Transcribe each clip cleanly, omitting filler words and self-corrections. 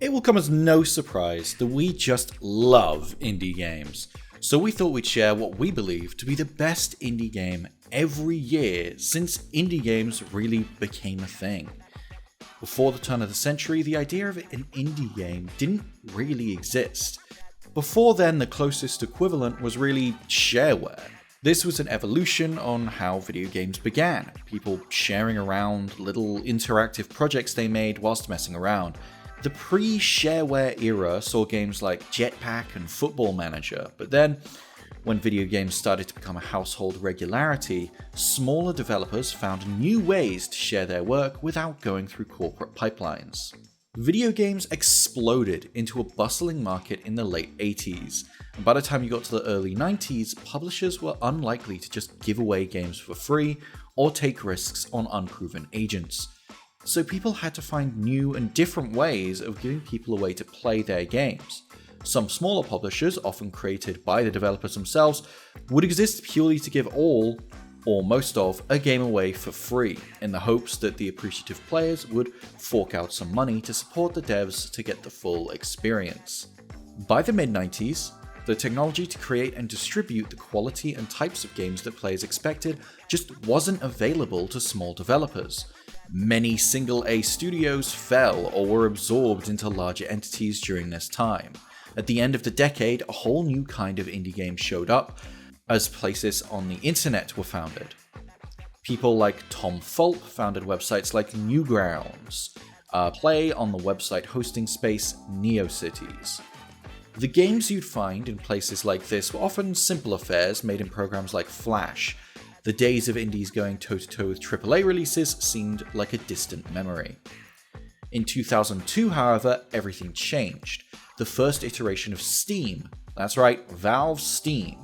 It will come as no surprise that we just love indie games, so we thought we'd share what we believe to be the best indie game every year since indie games really became a thing. Before the turn of the century, the idea of an indie game didn't really exist. Before then, the closest equivalent was really shareware. This was an evolution on how video games began, people sharing around little interactive projects they made whilst messing around. The pre-shareware era saw games like Jetpack and Football Manager, but then, when video games started to become a household regularity, smaller developers found new ways to share their work without going through corporate pipelines. Video games exploded into a bustling market in the late 80s, and by the time you got to the early 90s, publishers were unlikely to just give away games for free or take risks on unproven agents. So people had to find new and different ways of giving people a way to play their games. Some smaller publishers, often created by the developers themselves, would exist purely to give all, or most of, a game away for free, in the hopes that the appreciative players would fork out some money to support the devs to get the full experience. By the mid-90s, the technology to create and distribute the quality and types of games that players expected just wasn't available to small developers. Many single-A studios fell or were absorbed into larger entities during this time. At the end of the decade, a whole new kind of indie game showed up, as places on the internet were founded. People like Tom Fulp founded websites like Newgrounds, play on the website hosting space NeoCities. The games you'd find in places like this were often simple affairs made in programs like Flash. The days of indies going toe-to-toe with AAA releases seemed like a distant memory. In 2002, however, everything changed. The first iteration of Steam, that's right, Valve's Steam.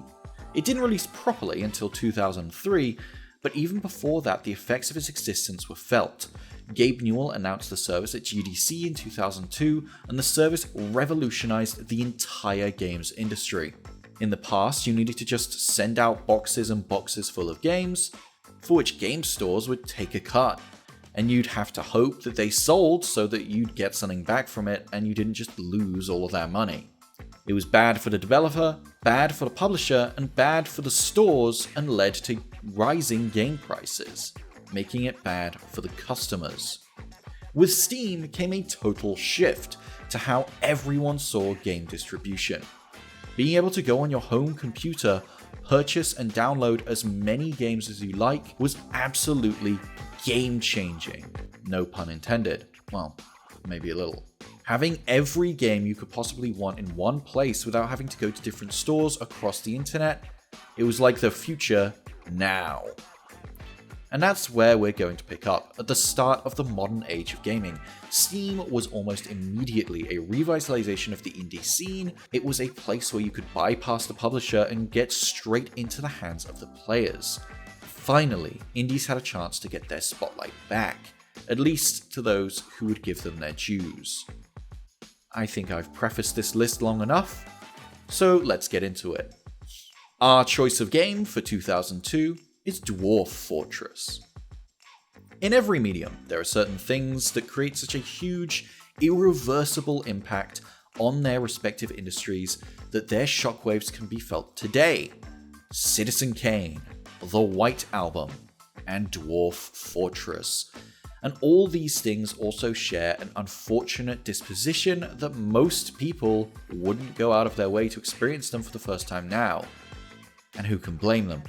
It didn't release properly until 2003, but even before that, the effects of its existence were felt. Gabe Newell announced the service at GDC in 2002, and the service revolutionized the entire games industry. In the past, you needed to just send out boxes and boxes full of games, for which game stores would take a cut, and you'd have to hope that they sold so that you'd get something back from it and you didn't just lose all of that money. It was bad for the developer, bad for the publisher, and bad for the stores, and led to rising game prices, making it bad for the customers. With Steam came a total shift to how everyone saw game distribution. Being able to go on your home computer, purchase and download as many games as you like was absolutely game-changing. No pun intended. Well, maybe a little. Having every game you could possibly want in one place without having to go to different stores across the internet, it was like the future now. And that's where we're going to pick up. At the start of the modern age of gaming, Steam was almost immediately a revitalization of the indie scene. It was a place where you could bypass the publisher and get straight into the hands of the players. Finally, indies had a chance to get their spotlight back, at least to those who would give them their dues. I think I've prefaced this list long enough, so let's get into it. Our choice of game for 2002 is Dwarf Fortress. In every medium, there are certain things that create such a huge, irreversible impact on their respective industries that their shockwaves can be felt today. Citizen Kane, The White Album, and Dwarf Fortress. And all these things also share an unfortunate disposition that most people wouldn't go out of their way to experience them for the first time now. And who can blame them?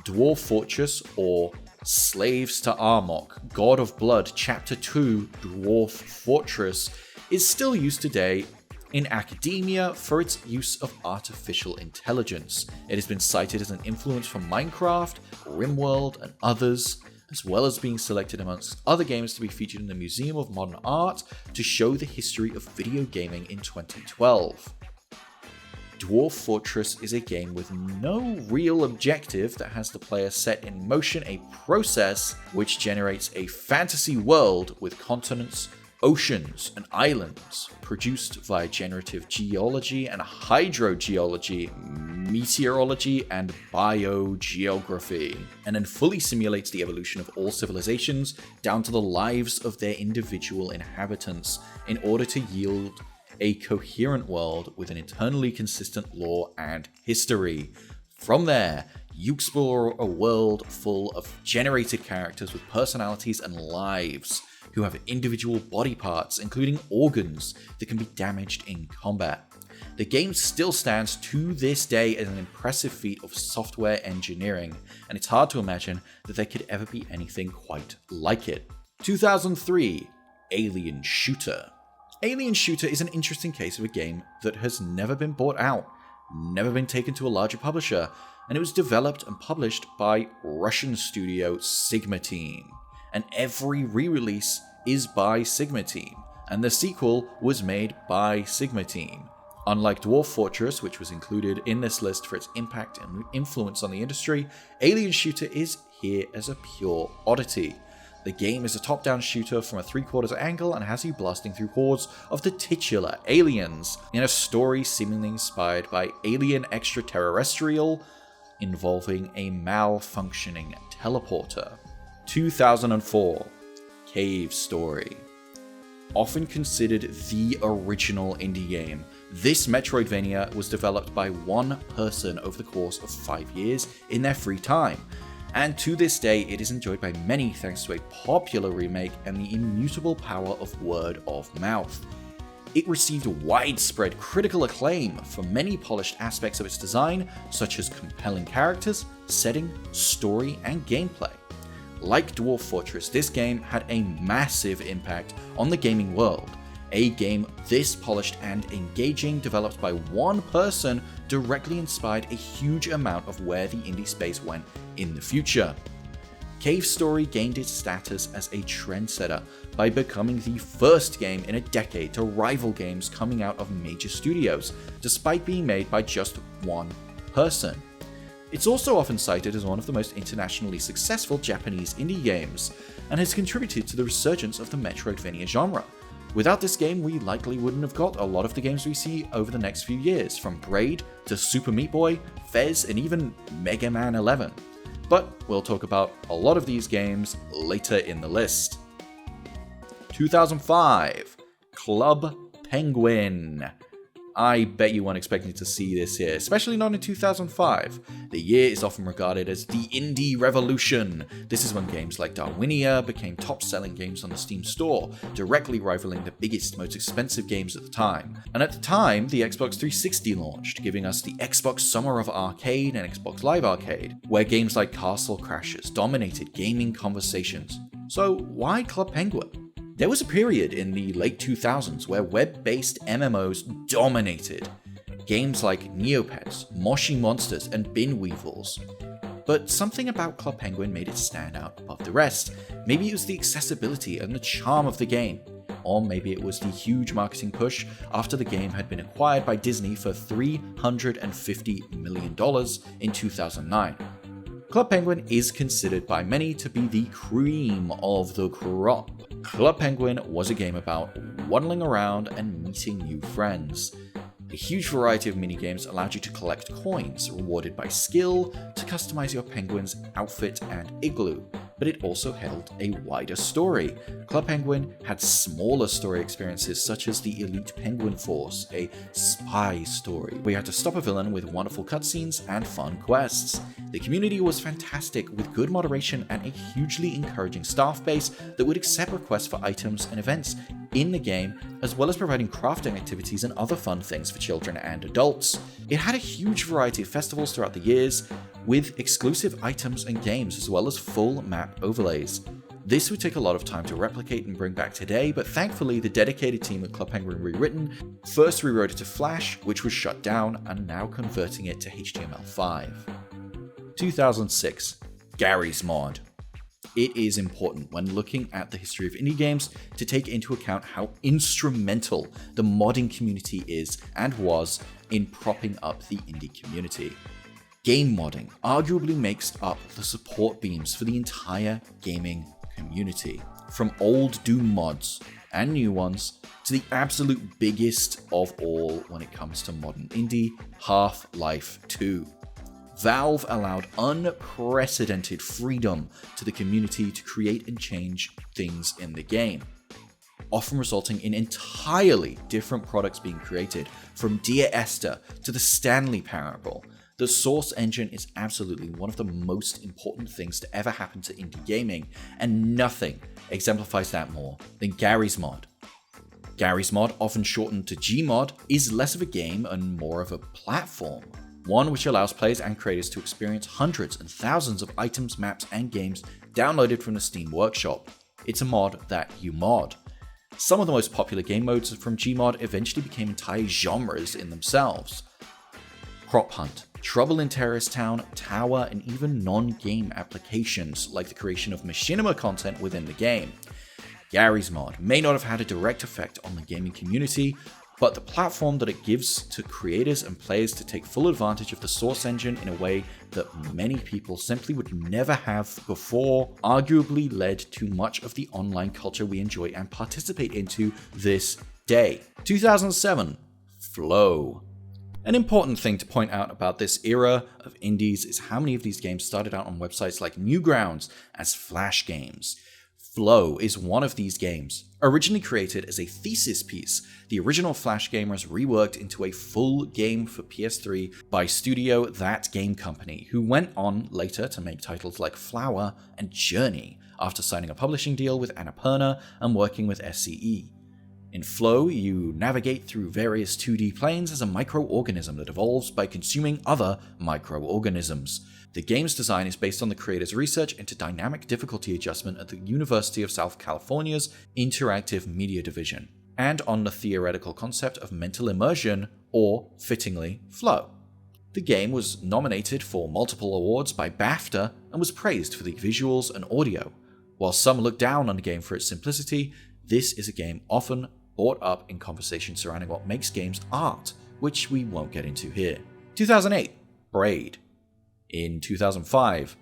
Dwarf Fortress, or Slaves to Armok, God of Blood Chapter 2 Dwarf Fortress, is still used today in academia for its use of artificial intelligence. It has been cited as an influence from Minecraft, RimWorld, and others, as well as being selected amongst other games to be featured in the Museum of Modern Art to show the history of video gaming in 2012. Dwarf Fortress is a game with no real objective that has the player set in motion a process which generates a fantasy world with continents, oceans and islands produced via generative geology and hydrogeology, meteorology, and biogeography, and then fully simulates the evolution of all civilizations down to the lives of their individual inhabitants in order to yield a coherent world with an internally consistent lore and history. From there, you explore a world full of generated characters with personalities and lives, who have individual body parts, including organs that can be damaged in combat. The game still stands to this day as an impressive feat of software engineering, and it's hard to imagine that there could ever be anything quite like it. 2003, Alien Shooter. Alien Shooter is an interesting case of a game that has never been bought out, never been taken to a larger publisher, and it was developed and published by Russian studio Sigma Team. And every re-release is by Sigma Team, and the sequel was made by Sigma Team. Unlike Dwarf Fortress, which was included in this list for its impact and influence on the industry, Alien Shooter is here as a pure oddity. The game is a top-down shooter from a three-quarters angle and has you blasting through hordes of the titular aliens in a story seemingly inspired by Alien Extraterrestrial, involving a malfunctioning teleporter. 2004, Cave Story. Often considered the original indie game, this Metroidvania was developed by one person over the course of 5 years in their free time, and to this day it is enjoyed by many thanks to a popular remake and the immutable power of word of mouth. It received widespread critical acclaim for many polished aspects of its design, such as compelling characters, setting, story, and gameplay. Like Dwarf Fortress, this game had a massive impact on the gaming world. A game this polished and engaging, developed by one person, directly inspired a huge amount of where the indie space went in the future. Cave Story gained its status as a trendsetter by becoming the first game in a decade to rival games coming out of major studios, despite being made by just one person. It's also often cited as one of the most internationally successful Japanese indie games, and has contributed to the resurgence of the Metroidvania genre. Without this game, we likely wouldn't have got a lot of the games we see over the next few years, from Braid to Super Meat Boy, Fez, and even Mega Man 11. But we'll talk about a lot of these games later in the list. 2005, Club Penguin. I bet you weren't expecting to see this here, especially not in 2005. The year is often regarded as the indie revolution. This is when games like Darwinia became top-selling games on the Steam store, directly rivaling the biggest, most expensive games at the time. And at the time, the Xbox 360 launched, giving us the Xbox Summer of Arcade and Xbox Live Arcade, where games like Castle Crashers dominated gaming conversations. So why Club Penguin? There was a period in the late 2000s where web-based MMOs dominated. Games like Neopets, Moshi Monsters, and Bin Weevils. But something about Club Penguin made it stand out above the rest. Maybe it was the accessibility and the charm of the game. Or maybe it was the huge marketing push after the game had been acquired by Disney for $350 million in 2009. Club Penguin is considered by many to be the cream of the crop. Club Penguin was a game about waddling around and meeting new friends. A huge variety of minigames allowed you to collect coins, rewarded by skill, to customize your penguin's outfit and igloo, but it also held a wider story. Club Penguin had smaller story experiences such as the Elite Penguin Force, a spy story, where you had to stop a villain with wonderful cutscenes and fun quests. The community was fantastic, with good moderation and a hugely encouraging staff base that would accept requests for items and events in the game, as well as providing crafting activities and other fun things for children and adults. It had a huge variety of festivals throughout the years, with exclusive items and games, as well as full map overlays. This would take a lot of time to replicate and bring back today, but thankfully the dedicated team at Club Penguin Rewritten first rewrote it to Flash, which was shut down, and now converting it to HTML5. 2006, Garry's Mod. It is important when looking at the history of indie games to take into account how instrumental the modding community is and was in propping up the indie community. Game modding arguably makes up the support beams for the entire gaming community. From old Doom mods and new ones, to the absolute biggest of all when it comes to modern indie, Half-Life 2. Valve allowed unprecedented freedom to the community to create and change things in the game, often resulting in entirely different products being created, from Dear Esther to the Stanley Parable. The Source engine is absolutely one of the most important things to ever happen to indie gaming, and nothing exemplifies that more than Garry's mod. Garry's mod, often shortened to Gmod, is less of a game and more of a platform. One which allows players and creators to experience hundreds and thousands of items, maps, and games downloaded from the Steam Workshop. It's a mod that you mod. Some of the most popular game modes from Gmod eventually became entire genres in themselves. Crop Hunt, Trouble in Terrorist Town, Tower, and even non-game applications like the creation of machinima content within the game. Garry's mod may not have had a direct effect on the gaming community, but the platform that it gives to creators and players to take full advantage of the Source engine in a way that many people simply would never have before arguably led to much of the online culture we enjoy and participate into this day. 2007, Flow. An important thing to point out about this era of indies is how many of these games started out on websites like Newgrounds as Flash games. Flow is one of these games. Originally created as a thesis piece, the original Flash game was reworked into a full game for PS3 by studio That Game Company, who went on later to make titles like Flower and Journey, after signing a publishing deal with Annapurna and working with SCE. In Flow, you navigate through various 2D planes as a microorganism that evolves by consuming other microorganisms. The game's design is based on the creator's research into dynamic difficulty adjustment at the University of South California's Interactive Media Division, and on the theoretical concept of mental immersion, or, fittingly, flow. The game was nominated for multiple awards by BAFTA and was praised for the visuals and audio. While some look down on the game for its simplicity, this is a game often brought up in conversation surrounding what makes games art, which we won't get into here. 2008, Braid. In 2005,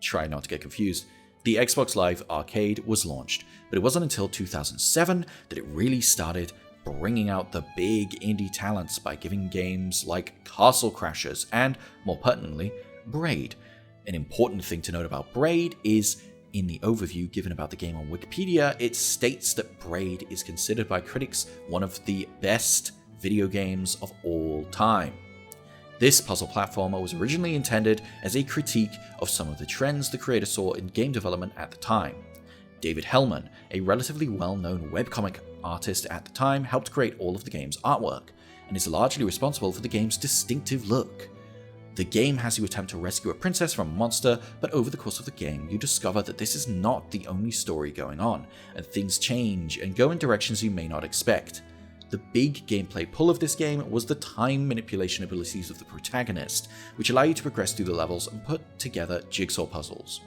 try not to get confused, the Xbox Live Arcade was launched, but it wasn't until 2007 that it really started bringing out the big indie talents by giving games like Castle Crashers and, more pertinently, Braid. An important thing to note about Braid is, in the overview given about the game on Wikipedia, it states that Braid is considered by critics one of the best video games of all time. This puzzle platformer was originally intended as a critique of some of the trends the creator saw in game development at the time. David Hellman, a relatively well-known webcomic artist at the time, helped create all of the game's artwork, and is largely responsible for the game's distinctive look. The game has you attempt to rescue a princess from a monster, but over the course of the game, you discover that this is not the only story going on, and things change and go in directions you may not expect. The big gameplay pull of this game was the time manipulation abilities of the protagonist, which allow you to progress through the levels and put together jigsaw puzzles.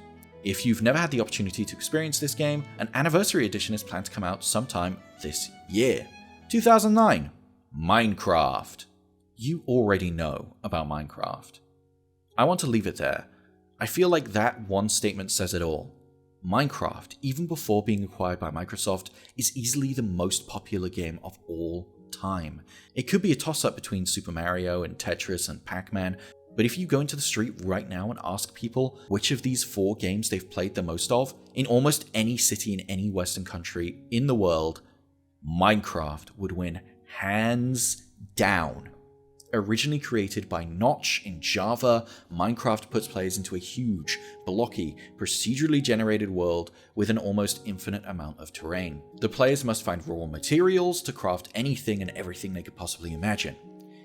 If you've never had the opportunity to experience this game, an anniversary edition is planned to come out sometime this year. 2009, Minecraft. You already know about Minecraft. I want to leave it there. I feel like that one statement says it all. Minecraft, even before being acquired by Microsoft, is easily the most popular game of all time. It could be a toss-up between Super Mario and Tetris and Pac-Man, but if you go into the street right now and ask people which of these 4 games they've played the most of, in almost any city in any Western country in the world, Minecraft would win hands down. Originally created by Notch in Java, Minecraft puts players into a huge, blocky, procedurally generated world with an almost infinite amount of terrain. The players must find raw materials to craft anything and everything they could possibly imagine.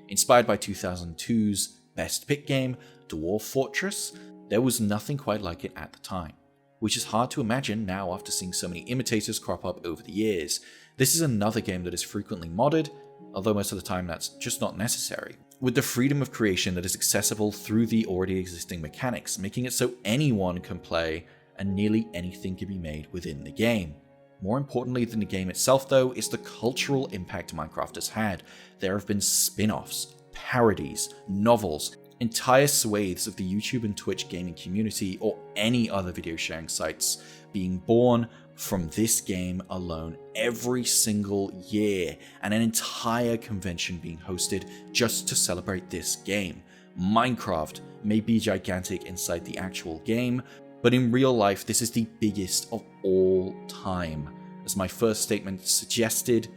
Inspired by 2002's best pick game, Dwarf Fortress, there was nothing quite like it at the time, which is hard to imagine now after seeing so many imitators crop up over the years. This is another game that is frequently modded, although most of the time that's just not necessary, with the freedom of creation that is accessible through the already existing mechanics, making it so anyone can play and nearly anything can be made within the game. More importantly than the game itself, though, is the cultural impact Minecraft has had. There have been spin-offs, parodies, novels, entire swathes of the YouTube and Twitch gaming community or any other video sharing sites being born, from this game alone every single year, and an entire convention being hosted just to celebrate this game. Minecraft may be gigantic inside the actual game, but in real life this is the biggest of all time. As my first statement suggested,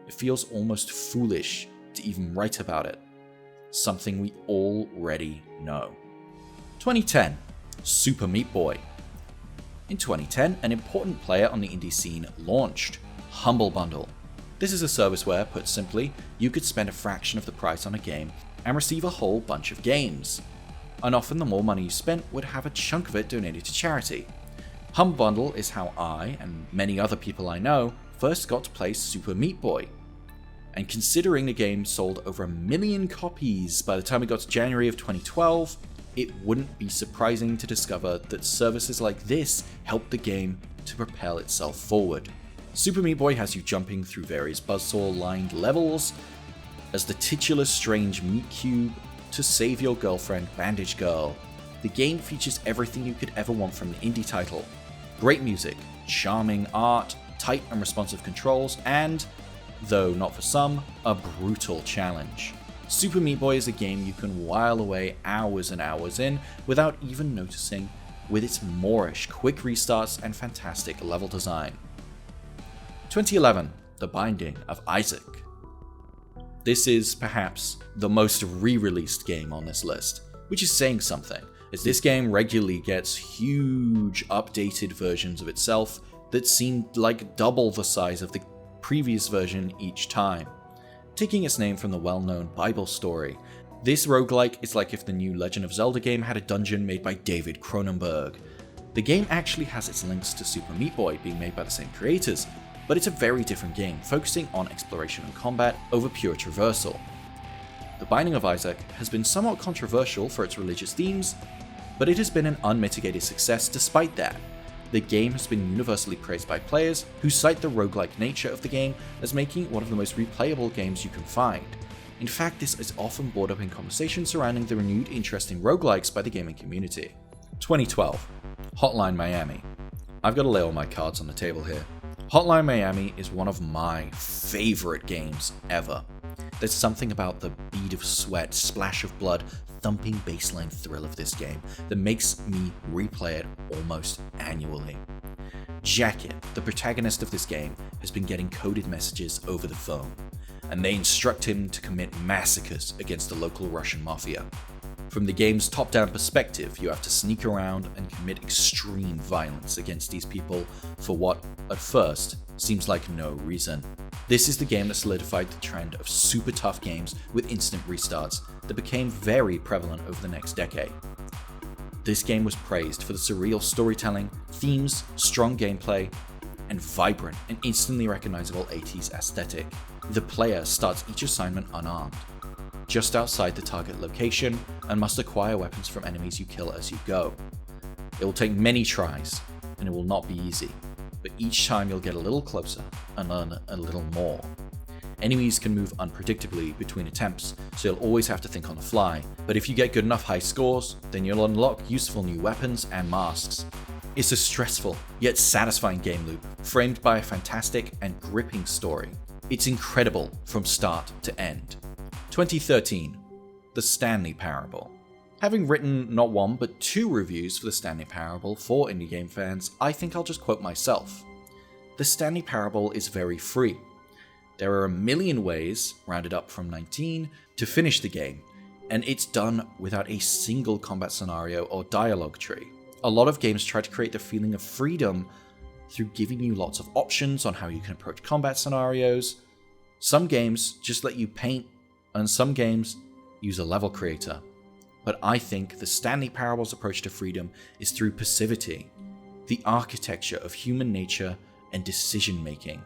it feels almost foolish to even write about it. Something we already know. 2010, Super Meat Boy. In 2010, an important player on the indie scene launched, Humble Bundle. This is a service where, put simply, you could spend a fraction of the price on a game and receive a whole bunch of games. And often the more money you spent would have a chunk of it donated to charity. Humble Bundle is how I, and many other people I know, first got to play Super Meat Boy. And considering the game sold over 1 million copies by the time it got to January of 2012, it wouldn't be surprising to discover that services like this helped the game to propel itself forward. Super Meat Boy has you jumping through various buzzsaw-lined levels as the titular strange meat cube to save your girlfriend, Bandage Girl. The game features everything you could ever want from an indie title. Great music, charming art, tight and responsive controls, and, though not for some, a brutal challenge. Super Meat Boy is a game you can while away hours and hours in without even noticing, with its Moorish quick restarts and fantastic level design. 2011, The Binding of Isaac. This is perhaps the most re-released game on this list, which is saying something, as this game regularly gets huge updated versions of itself that seem like double the size of the previous version each time. Taking its name from the well-known Bible story, this roguelike is like if the new Legend of Zelda game had a dungeon made by David Cronenberg. The game actually has its links to Super Meat Boy being made by the same creators, but it's a very different game, focusing on exploration and combat over pure traversal. The Binding of Isaac has been somewhat controversial for its religious themes, but it has been an unmitigated success despite that. The game has been universally praised by players who cite the roguelike nature of the game as making it one of the most replayable games you can find. In fact, this is often brought up in conversation surrounding the renewed interest in roguelikes by the gaming community. 2012, Hotline Miami. I've got to lay all my cards on the table here. Hotline Miami is one of my favorite games ever. There's something about the bead of sweat, splash of blood, thumping bassline thrill of this game that makes me replay it almost annually. Jacket, the protagonist of this game, has been getting coded messages over the phone, and they instruct him to commit massacres against the local Russian mafia. From the game's top-down perspective, you have to sneak around and commit extreme violence against these people for what, at first, seems like no reason. This is the game that solidified the trend of super tough games with instant restarts that became very prevalent over the next decade. This game was praised for the surreal storytelling, themes, strong gameplay, and vibrant and instantly recognizable 80s aesthetic. The player starts each assignment unarmed, just outside the target location, and must acquire weapons from enemies you kill as you go. It will take many tries, and it will not be easy, but each time you'll get a little closer and learn a little more. Enemies can move unpredictably between attempts, so you'll always have to think on the fly, but if you get good enough high scores, then you'll unlock useful new weapons and masks. It's a stressful, yet satisfying game loop, framed by a fantastic and gripping story. It's incredible from start to end. 2013, The Stanley Parable. Having written not one but 2 reviews for The Stanley Parable for indie game fans, I think I'll just quote myself. The Stanley Parable is very free. There are 1 million ways, rounded up from 19, to finish the game, and it's done without a single combat scenario or dialogue tree. A lot of games try to create the feeling of freedom through giving you lots of options on how you can approach combat scenarios. Some games just let you paint, and some games use a level creator. But I think the Stanley Parable's approach to freedom is through passivity, the architecture of human nature and decision making.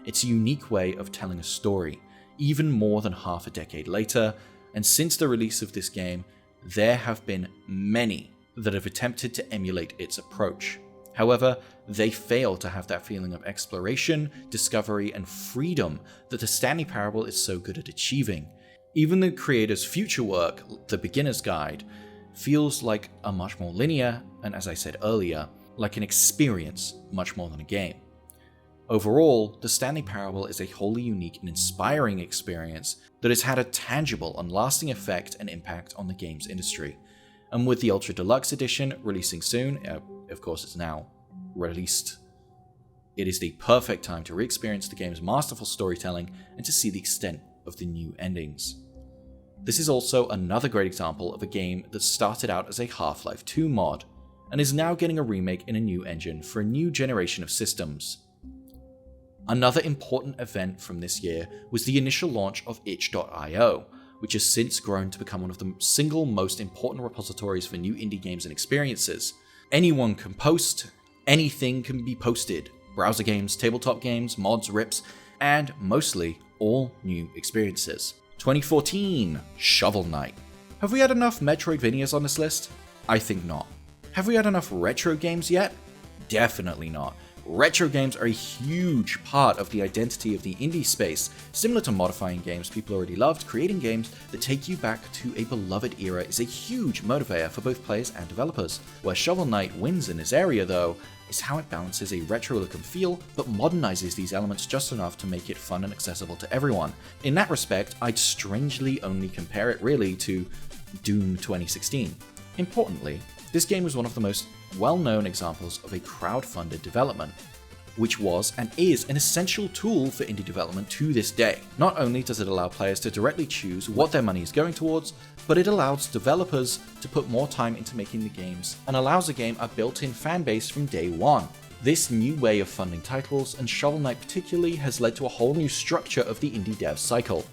It's a unique way of telling a story, even more than half a decade later, and since the release of this game, there have been many that have attempted to emulate its approach. However, they fail to have that feeling of exploration, discovery, and freedom that the Stanley Parable is so good at achieving. Even the creator's future work, The Beginner's Guide, feels like a much more linear, and as I said earlier, like an experience much more than a game. Overall, the Stanley Parable is a wholly unique and inspiring experience that has had a tangible and lasting effect and impact on the games industry. And with the Ultra Deluxe Edition releasing soon, of course it's now released, it is the perfect time to re-experience the game's masterful storytelling and to see the extent of the new endings. This is also another great example of a game that started out as a Half-Life 2 mod, and is now getting a remake in a new engine for a new generation of systems. Another important event from this year was the initial launch of itch.io, which has since grown to become one of the single most important repositories for new indie games and experiences. Anyone can post, anything can be posted. Browser games, tabletop games, mods, rips, and mostly all new experiences. 2014, Shovel Knight. Have we had enough Metroidvanias on this list? I think not. Have we had enough retro games yet? Definitely not. Retro games are a huge part of the identity of the indie space. Similar to modifying games people already loved, creating games that take you back to a beloved era is a huge motivator for both players and developers. Where Shovel Knight wins in this area, though, is how it balances a retro look and feel, but modernizes these elements just enough to make it fun and accessible to everyone. In that respect, I'd strangely only compare it really to Doom 2016. Importantly, this game was one of the most well-known examples of a crowd-funded development, which was and is an essential tool for indie development to this day. Not only does it allow players to directly choose what their money is going towards, but it allows developers to put more time into making the games and allows the game a built-in fan base from day one. This new way of funding titles, and Shovel Knight particularly, has led to a whole new structure of the indie dev cycle,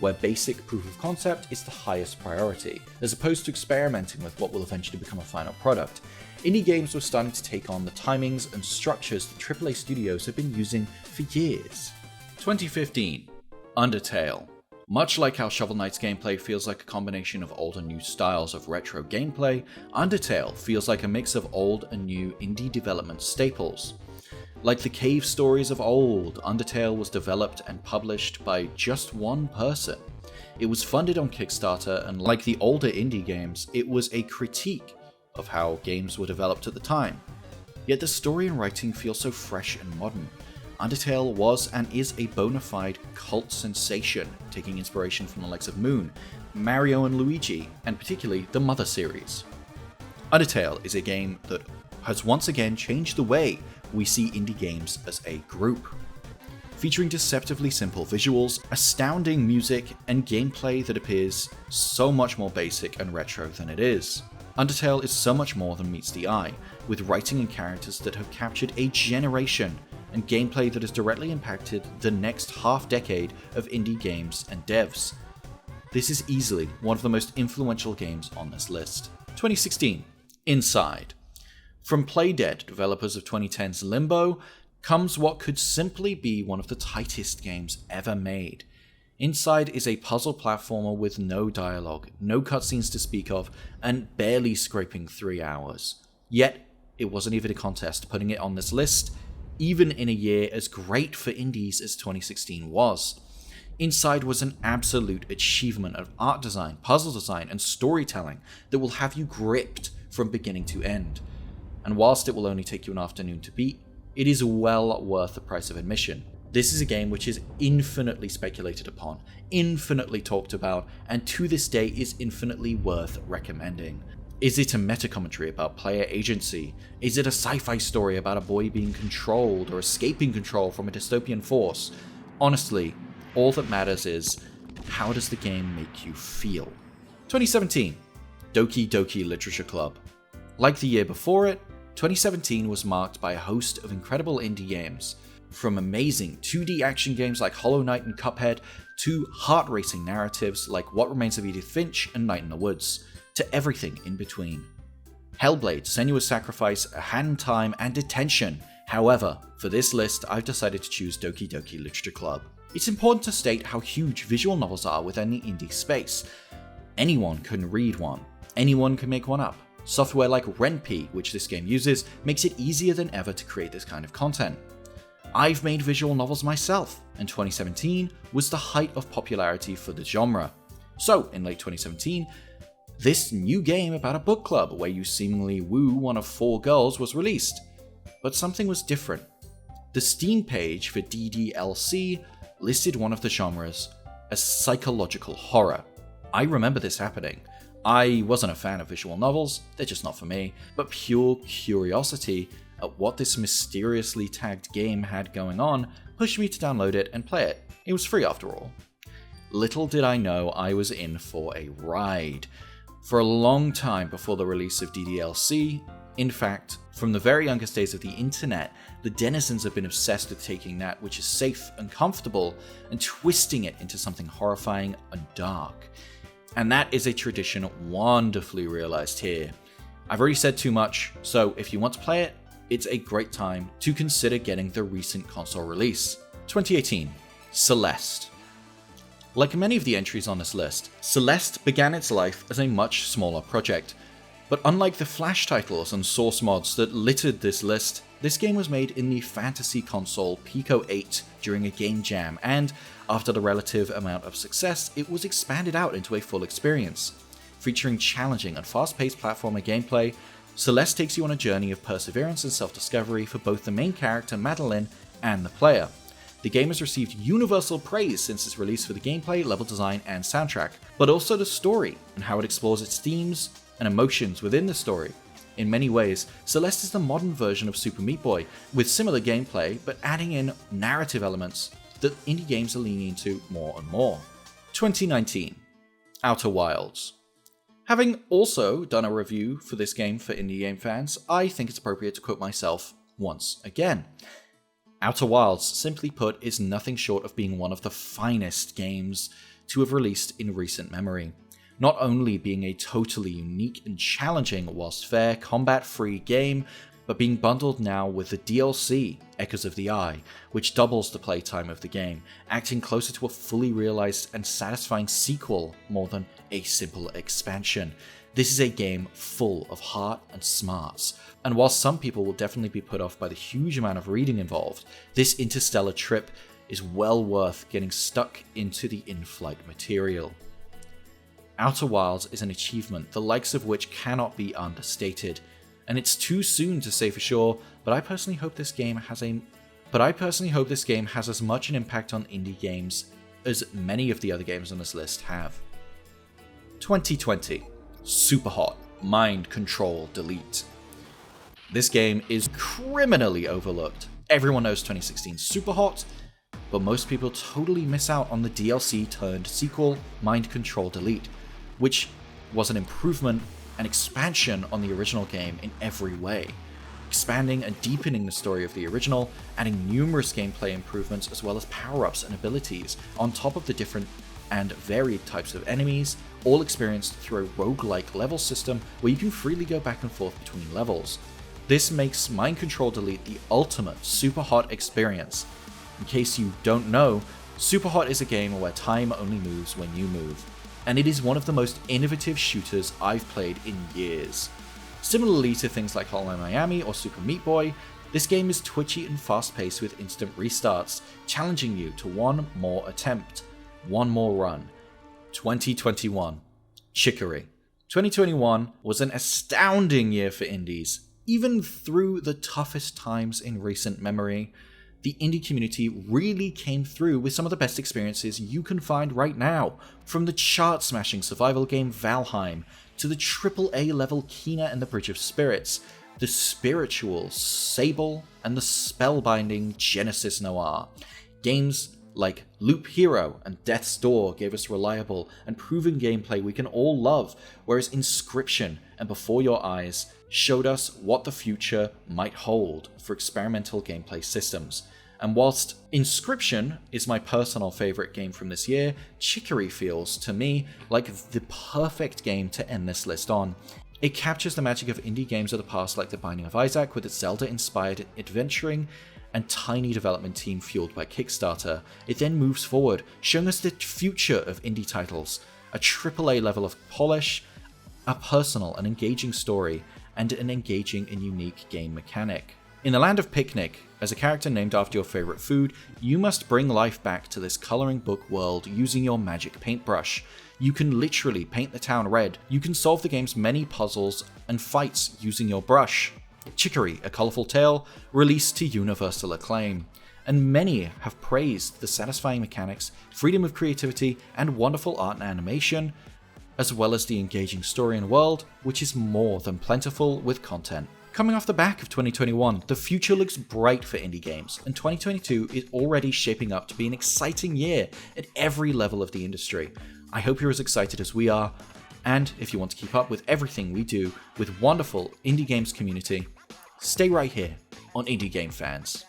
where basic proof of concept is the highest priority, as opposed to experimenting with what will eventually become a final product. Indie games were starting to take on the timings and structures that AAA studios have been using for years. 2015, Undertale. Much like how Shovel Knight's gameplay feels like a combination of old and new styles of retro gameplay, Undertale feels like a mix of old and new indie development staples. Like the cave stories of old, Undertale was developed and published by just one person. It was funded on Kickstarter, and like the older indie games, it was a critique of how games were developed at the time. Yet the story and writing feel so fresh and modern. Undertale was and is a bona fide cult sensation, taking inspiration from the likes of Moon, Mario and Luigi, and particularly the Mother series. Undertale is a game that has once again changed the way we see indie games as a group. Featuring deceptively simple visuals, astounding music, and gameplay that appears so much more basic and retro than it is. Undertale is so much more than meets the eye, with writing and characters that have captured a generation, and gameplay that has directly impacted the next half-decade of indie games and devs. This is easily one of the most influential games on this list. 2016, Inside. From Playdead, developers of 2010's Limbo, comes what could simply be one of the tightest games ever made. Inside is a puzzle platformer with no dialogue, no cutscenes to speak of, and barely scraping 3 hours. Yet, it wasn't even a contest putting it on this list, even in a year as great for indies as 2016 was. Inside was an absolute achievement of art design, puzzle design, and storytelling that will have you gripped from beginning to end. And whilst it will only take you an afternoon to beat, it is well worth the price of admission. This is a game which is infinitely speculated upon, infinitely talked about, and to this day is infinitely worth recommending. Is it a meta-commentary about player agency? Is it a sci-fi story about a boy being controlled or escaping control from a dystopian force? Honestly, all that matters is, how does the game make you feel? 2017, Doki Doki Literature Club. Like the year before it, 2017 was marked by a host of incredible indie games, from amazing 2D action games like Hollow Knight and Cuphead, to heart-racing narratives like What Remains of Edith Finch and Night in the Woods, to everything in between. Hellblade, Senua's Sacrifice, A Hand in Time, and Detention. However, for this list, I've decided to choose Doki Doki Literature Club. It's important to state how huge visual novels are within the indie space. Anyone can read one. Anyone can make one up. Software like Ren'Py, which this game uses, makes it easier than ever to create this kind of content. I've made visual novels myself, and 2017 was the height of popularity for the genre. So, in late 2017, this new game about a book club where you seemingly woo one of 4 girls was released. But something was different. The Steam page for DDLC listed one of the genres as psychological horror. I remember this happening. I wasn't a fan of visual novels, they're just not for me, but pure curiosity at what this mysteriously tagged game had going on pushed me to download it and play it. It was free after all. Little did I know I was in for a ride. For a long time before the release of DDLC, in fact, from the very youngest days of the internet, the denizens have been obsessed with taking that which is safe and comfortable and twisting it into something horrifying and dark. And that is a tradition wonderfully realized here. I've already said too much, so if you want to play it, it's a great time to consider getting the recent console release. 2018, Celeste. Like many of the entries on this list, Celeste began its life as a much smaller project. But unlike the Flash titles and source mods that littered this list, this game was made in the fantasy console Pico 8 during a game jam, and after the relative amount of success, it was expanded out into a full experience. Featuring challenging and fast-paced platformer gameplay, Celeste takes you on a journey of perseverance and self-discovery for both the main character Madeline and the player. The game has received universal praise since its release for the gameplay, level design, and soundtrack, but also the story and how it explores its themes and emotions within the story. In many ways, Celeste is the modern version of Super Meat Boy, with similar gameplay but adding in narrative elements that indie games are leaning into more and more. 2019, Outer Wilds. Having also done a review for this game for indie game fans, I think it's appropriate to quote myself once again. Outer Wilds, simply put, is nothing short of being one of the finest games to have released in recent memory. Not only being a totally unique and challenging whilst fair, combat-free game, but being bundled now with the DLC, Echoes of the Eye, which doubles the playtime of the game, acting closer to a fully realized and satisfying sequel more than a simple expansion. This is a game full of heart and smarts, and while some people will definitely be put off by the huge amount of reading involved, this interstellar trip is well worth getting stuck into the in-flight material. Outer Wilds is an achievement the likes of which cannot be understated, and it's too soon to say for sure, but I personally hope this game has as much an impact on indie games as many of the other games on this list have. 2020, SUPERHOT, Mind Control Delete. This game is criminally overlooked. Everyone knows 2016's SUPERHOT, but most people totally miss out on the DLC turned sequel, Mind Control Delete, which was an improvement and expansion on the original game in every way, expanding and deepening the story of the original, adding numerous gameplay improvements as well as power-ups and abilities, on top of the different and varied types of enemies, all experienced through a roguelike level system where you can freely go back and forth between levels. This makes Mind Control Delete the ultimate SUPERHOT experience. In case you don't know, SUPERHOT is a game where time only moves when you move, and it is one of the most innovative shooters I've played in years. Similarly to things like Hotline Miami or Super Meat Boy, this game is twitchy and fast-paced with instant restarts, challenging you to one more attempt, one more run. 2021, Chicory. 2021 was an astounding year for indies. Even through the toughest times in recent memory, the indie community really came through with some of the best experiences you can find right now, from the chart-smashing survival game Valheim, to the AAA level Kena and the Bridge of Spirits, the spiritual Sable, and the spellbinding Genesis Noir. Games like Loop Hero and Death's Door gave us reliable and proven gameplay we can all love, whereas Inscription and Before Your Eyes showed us what the future might hold for experimental gameplay systems. And whilst Inscription is my personal favourite game from this year, Chicory feels, to me, like the perfect game to end this list on. It captures the magic of indie games of the past like The Binding of Isaac with its Zelda-inspired adventuring and tiny development team fueled by Kickstarter. It then moves forward, showing us the future of indie titles, a AAA level of polish, a personal and engaging story, and an engaging and unique game mechanic. In the land of Picnic, as a character named after your favourite food, you must bring life back to this colouring book world using your magic paintbrush. You can literally paint the town red. You can solve the game's many puzzles and fights using your brush. Chicory, A Colourful Tale, released to universal acclaim, and many have praised the satisfying mechanics, freedom of creativity, and wonderful art and animation, as well as the engaging story and world, which is more than plentiful with content. Coming off the back of 2021, the future looks bright for indie games, and 2022 is already shaping up to be an exciting year at every level of the industry. I hope you're as excited as we are, and if you want to keep up with everything we do with wonderful indie games community, stay right here on Indie Game Fans.